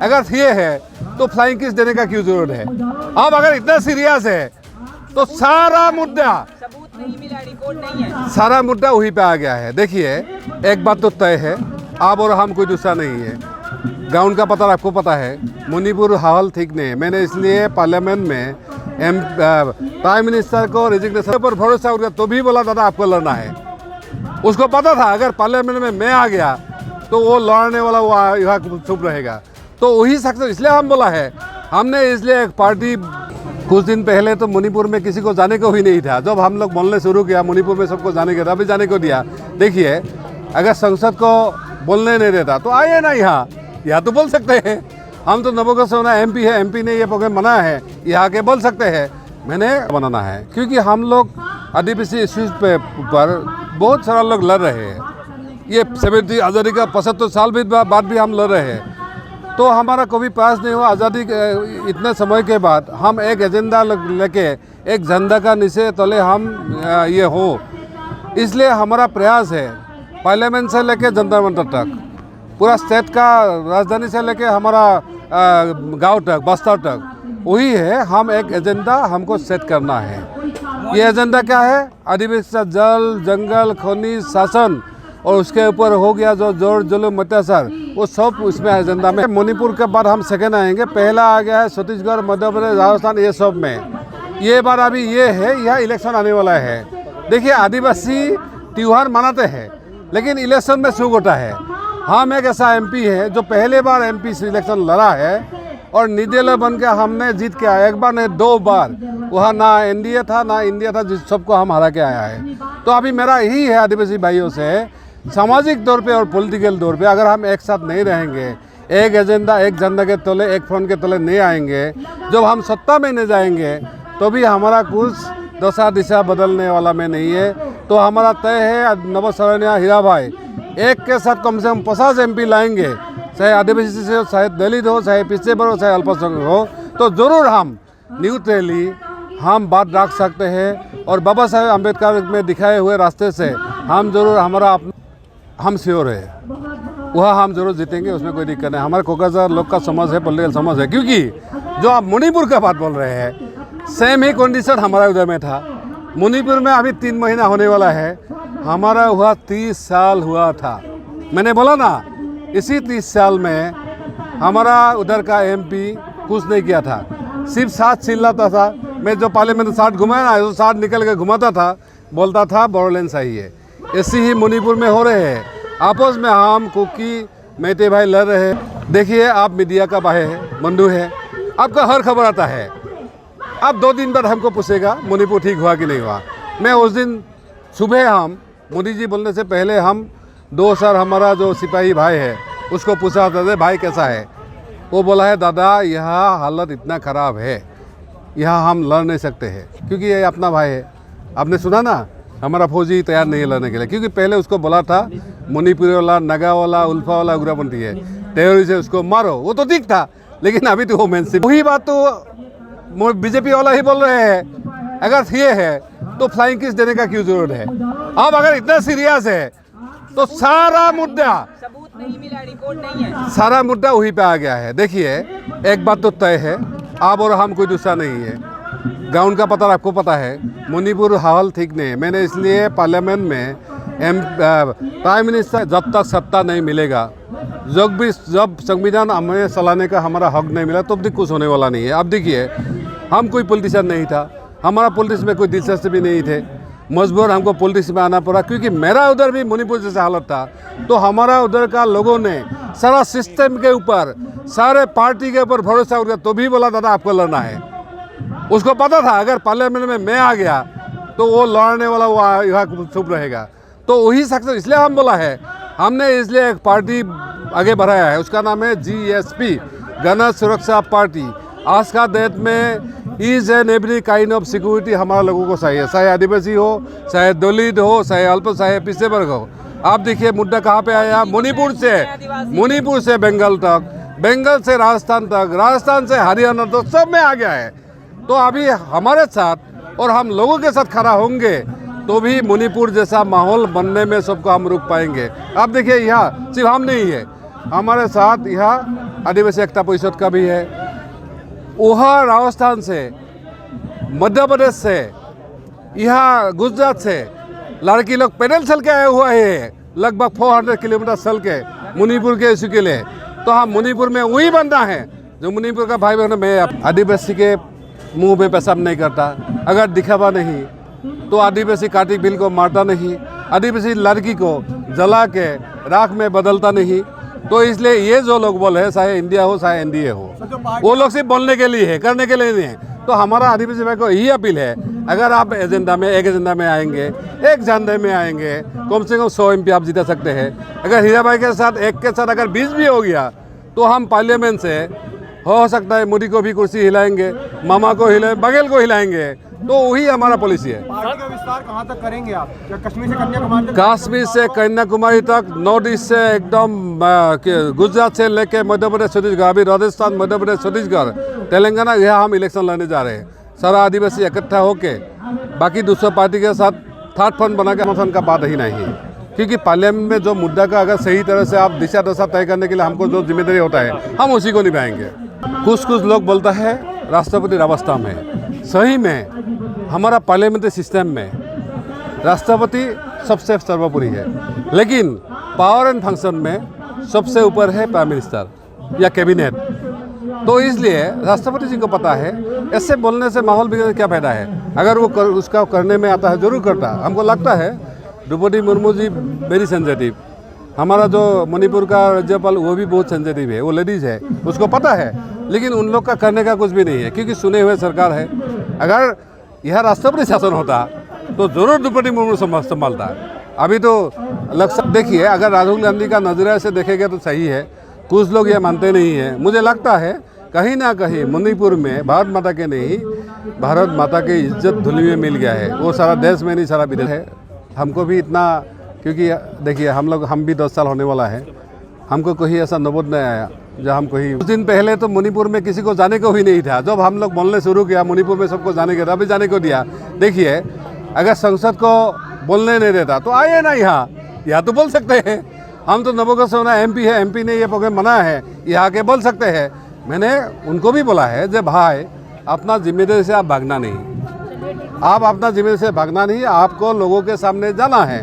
अगर ये है तो फ्लाइंग किस देने का क्यों जरूरत है? अब अगर इतना सीरियस है तो सारा मुद्दा नहीं मिला, रिकॉर्ड नहीं है, सारा मुद्दा वहीं पे आ गया है। देखिए, एक बात तो तय है, आप और हम कोई दूसरा नहीं है। ग्राउंड का पता आपको पता है, मणिपुर हाल ठीक नहीं है। मैंने इसलिए पार्लियामेंट में प्राइम मिनिस्टर को रेजिग्नेशन पर भरोसा उठा तो भी बोला दादा आपको लड़ना है। उसको पता था अगर पार्लियामेंट में मैं आ गया तो वो लड़ने वाला वो यहाँ चुप रहेगा, तो वही सक्सेस। इसलिए हम बोला है, हमने इसलिए एक पार्टी कुछ दिन पहले तो मणिपुर में किसी को जाने को ही नहीं था। जब हम लोग बोलने शुरू किया मणिपुर में सबको जाने का था, अभी जाने को दिया। देखिए, अगर संसद को बोलने नहीं देता तो आइए ना यहाँ तो बोल सकते हैं। हम तो नवों सोना MP है, MP ने ये प्रोग्राम मना है, यहाँ के बोल सकते हैं। मैंने बनाना है क्योंकि हम लोग आदिवासी इश्यूज पे पर बहुत सारा लोग लड़ रहे हैं। ये 70 आज़ादी का 75 साल बाद भी हम लड़ रहे हैं, तो हमारा कभी पास नहीं हुआ आज़ादी के इतने समय के बाद। हम एक एजेंडा लेके एक झंडा का नीचे तले हम ये हो, इसलिए हमारा प्रयास है पार्लियामेंट से लेके जंतर मंतर तक, पूरा स्टेट का राजधानी से लेके हमारा गांव तक, बस्तर तक, वही है। हम एक एजेंडा हमको सेट करना है। ये एजेंडा क्या है? आदिवासी जल, जंगल, खनिज शासन और उसके ऊपर हो गया जो जोर जुलूम अत्याचार, वो सब उसमें एजेंडा में। मणिपुर के बाद हम सेकेंड आएंगे। पहला आ गया है छत्तीसगढ़, मध्य प्रदेश, राजस्थान, ये सब में। ये बार अभी ये है, यह इलेक्शन आने वाला है। देखिए, आदिवासी त्यौहार मनाते हैं लेकिन इलेक्शन में सुख होता है। हम एक ऐसा MP है जो पहले बार MP से इलेक्शन लड़ा है और निर्दलीय बन के हमने जीत के आया। एक बार नहीं 2 बार, वहाँ ना NDA था ना इंडिया था, जिस सबको हम हरा के आया है। तो अभी मेरा यही है आदिवासी भाइयों से, सामाजिक तौर पे और पॉलिटिकल तौर पे अगर हम एक साथ नहीं रहेंगे, एक एजेंडा, एक झंडा के तले, एक फ्रंट के तले नहीं आएंगे, जब हम सत्ता में नहीं जाएंगे तो भी हमारा कुछ दशा दिशा बदलने वाला में नहीं है। तो हमारा तय है नवशरणीय हीरा भाई एक के साथ कम से कम 50 MP लाएंगे, चाहे आदिवासी से हो, चाहे दलित हो, चाहे पिछड़े हो, चाहे अल्पसंख्यक हो, तो ज़रूर हम न्यूट्रली हम बात रख सकते हैं। और बाबा साहेब अम्बेडकर में दिखाए हुए रास्ते से हम जरूर हम श्योर है वह हम जरूर जीतेंगे, उसमें कोई दिक्कत नहीं। हमारे कोकराझार लोग का समझ है, पॉलिटिकल समझ है। क्योंकि जो आप मणिपुर का बात बोल रहे हैं, सेम ही कंडीशन हमारा उधर में था। मणिपुर में अभी 3 महीना होने वाला है, हमारा हुआ 30 साल हुआ था। मैंने बोला ना, इसी 30 साल में हमारा उधर का MP कुछ नहीं किया था, सिर्फ साथ चिल्लाता था। मैं जो पार्लियामेंट 60 घुमाया ना, तो 60 निकल के घुमाता था, बोलता था बोडोलैंड सही है। ऐसे ही मणिपुर में हो रहे हैं। आपस में हम कुकी मेटे भाई लड़ रहे हैं। देखिए, आप मीडिया का भाई है, बंधु है, आपका हर खबर आता है। अब 2 दिन बाद हमको पूछेगा मणिपुर ठीक हुआ कि नहीं हुआ। मैं उस दिन सुबह हम मोदी जी बोलने से पहले हम 2 सर हमारा जो सिपाही भाई है उसको पूछा था, भाई कैसा है? वो बोला है दादा यहाँ हालत इतना ख़राब है, यहाँ हम लड़ नहीं सकते हैं क्योंकि ये अपना भाई है। आपने सुना ना, हमारा फौजी तैयार नहीं है लड़ने के लिए, क्योंकि पहले उसको बोला था मणिपुर वाला, नगा वाला, उल्फा वाला उग्रपंथी है, टेररिस्ट है, उसको मारो। वो तो ठीक था, लेकिन अभी तो वो मेनस्ट्रीम। वही बात तो BJP वाला ही बोल रहे हैं। अगर ये है तो फ्लाइंग किस देने का क्यों जरूरत है? अब अगर इतना सीरियस है तो सारा मुद्दा नहीं मिला, रिकॉर्ड नहीं है, सारा मुद्दा वहीं पे आ गया है। देखिए, एक बात तो तय है, आप और हम कोई दूसरा नहीं है। ग्राउंड का पता आपको पता है, मणिपुर हाल ठीक नहीं है। मैंने इसलिए पार्लियामेंट में प्राइम मिनिस्टर जब तक सत्ता नहीं मिलेगा, जब संविधान हमें चलाने का हमारा हक नहीं मिला, तब तक कुछ होने वाला नहीं है। अब देखिए, हम कोई पॉलिटिशियन नहीं था, हमारा पॉलिटिक्स में कोई दिलचस्पी भी नहीं थे, मजबूर हमको पॉलिटिक्स में आना पड़ा। क्योंकि मेरा उधर भी मणिपुर जैसा हालत था, तो हमारा उधर का लोगों ने सारा सिस्टम के ऊपर, सारे पार्टी के ऊपर भरोसा उठा तो भी बोला दादा आपको लड़ना है। उसको पता था अगर पार्लियामेंट में मैं आ गया तो वो लड़ने वाला वो यहाँ चुप रहेगा, तो वही सक्सेस। इसलिए हम बोला है, हमने इसलिए एक पार्टी आगे बढ़ाया है, उसका नाम है GSP, गण सुरक्षा पार्टी। आज का डेट में each and every kind of security हमारा लोगों को चाहिए, चाहे आदिवासी हो, चाहे दलित हो, चाहे अल्प, चाहे पिछड़े वर्ग हो। आप देखिए मुद्दा कहाँ पे आया, मणिपुर से बंगाल तक, बंगाल से राजस्थान तक, राजस्थान से हरियाणा तक, सब में आ गया है। तो अभी हमारे साथ और हम लोगों के साथ खड़ा होंगे तो भी मणिपुर जैसा माहौल बनने में सबको हम रुक पाएंगे। आप देखिए, यहाँ सिर्फ हम नहीं है, हमारे साथ यहाँ आदिवासी एकता परिषद का भी है। वहाँ राजस्थान से, मध्य प्रदेश से, यहाँ गुजरात से लड़की लोग पैदल चल के आए हुए हैं, लगभग 400 किलोमीटर चल के मणिपुर के इशू के लिए। तो हम मणिपुर में वही बनना है जो मणिपुर का भाई बहन। मैं आदिवासी के मुंह पे पेशाब नहीं करता, अगर दिखावा नहीं तो आदिवासी कार्तिक बिल को मारता नहीं, आदिवासी लड़की को जला के राख में बदलता नहीं। तो इसलिए ये जो लोग बोले हैं, चाहे इंडिया हो चाहे एनडीए हो, वो लोग सिर्फ बोलने के लिए है, करने के लिए नहीं है। तो हमारा आदिवासी भाई को यही अपील है, अगर आप एक एजेंडा में आएंगे, एक झंडे में आएंगे, कम से कम 100 MP आप जीता सकते हैं। अगर हीरा भाई के साथ एक के साथ अगर 20 भी हो गया तो हम पार्लियामेंट से हो सकता है मोदी को भी कुर्सी हिलाएंगे, मामा को हिलाए, बघेल को हिलाएंगे। तो वही हमारा पॉलिसी है। पार्टी का विस्तार कहाँ तक करेंगे आप? क्या कश्मीर से कन्याकुमारी तक? कश्मीर से कन्याकुमारी तक, नॉर्थ ईस्ट से एकदम गुजरात से लेके मध्य प्रदेश छत्तीसगढ़, अभी राजस्थान, मध्य प्रदेश छत्तीसगढ़, तेलंगाना, यहाँ हम इलेक्शन लड़ने जा रहे हैं। सारा आदिवासी इकट्ठा होके बाकी दूसरे पार्टी के साथ थर्ड फ्रंट बना के समर्थन का बात ही नहीं है, क्योंकि पार्लियामेंट में जो मुद्दा का अगर सही तरह से आप दिशा दशा तय करने के लिए हमको जो जिम्मेदारी होता है, हम उसी को निभाएंगे। कुछ लोग बोलता है राष्ट्रपति व्यवस्था में, सही में हमारा पार्लियामेंट्री सिस्टम में राष्ट्रपति सबसे सर्वोपरि है, लेकिन पावर एंड फंक्शन में सबसे ऊपर है प्राइम मिनिस्टर या कैबिनेट। तो इसलिए राष्ट्रपति जी को पता है, ऐसे बोलने से माहौल बिगड़ने क्या फायदा है। अगर वो उसका करने में आता है, जरूर करता। हमको लगता है द्रौपदी मुर्मू जी वेरी सेंसिटिव, हमारा जो मणिपुर का राज्यपाल वो भी बहुत सेंसिटिव है, वो लेडीज़ है, उसको पता है, लेकिन उन लोग का करने का कुछ भी नहीं है, क्योंकि सुने हुए सरकार है। अगर यह राष्ट्रपति शासन होता तो जरूर द्रौपदी मुर्मू संभालता। अभी तो लक्ष्य देखिए, अगर राहुल गांधी का नजरिए से देखेंगे तो सही है, कुछ लोग ये मानते नहीं हैं। मुझे लगता है कहीं ना कहीं मणिपुर में भारत माता के नहीं, भारत माता की इज्जत धूलि में मिल गया है। वो सारा देश में नहीं, सारा विदेश है। हमको भी इतना, क्योंकि देखिए हम भी 10 साल होने वाला है, हमको कोई ऐसा नौबत नहीं आया जब हम कोई कुछ दिन पहले तो मणिपुर में किसी को जाने को ही नहीं था। जब हम लोग बोलने शुरू किया मणिपुर में सबको जाने के, अभी जाने को दिया। देखिए, अगर संसद को बोलने नहीं देता तो आइए ना, यहाँ तो बोल सकते हैं। हम तो नवों सोना MP है, MP ने ये प्रोग्राम मना है, यहाँ के बोल सकते हैं। मैंने उनको भी बोला है जब भाई अपना जिम्मेदारी से आप भागना नहीं, आप अपना जिम्मेदारी से भागना नहीं, आपको लोगों के सामने जाना है।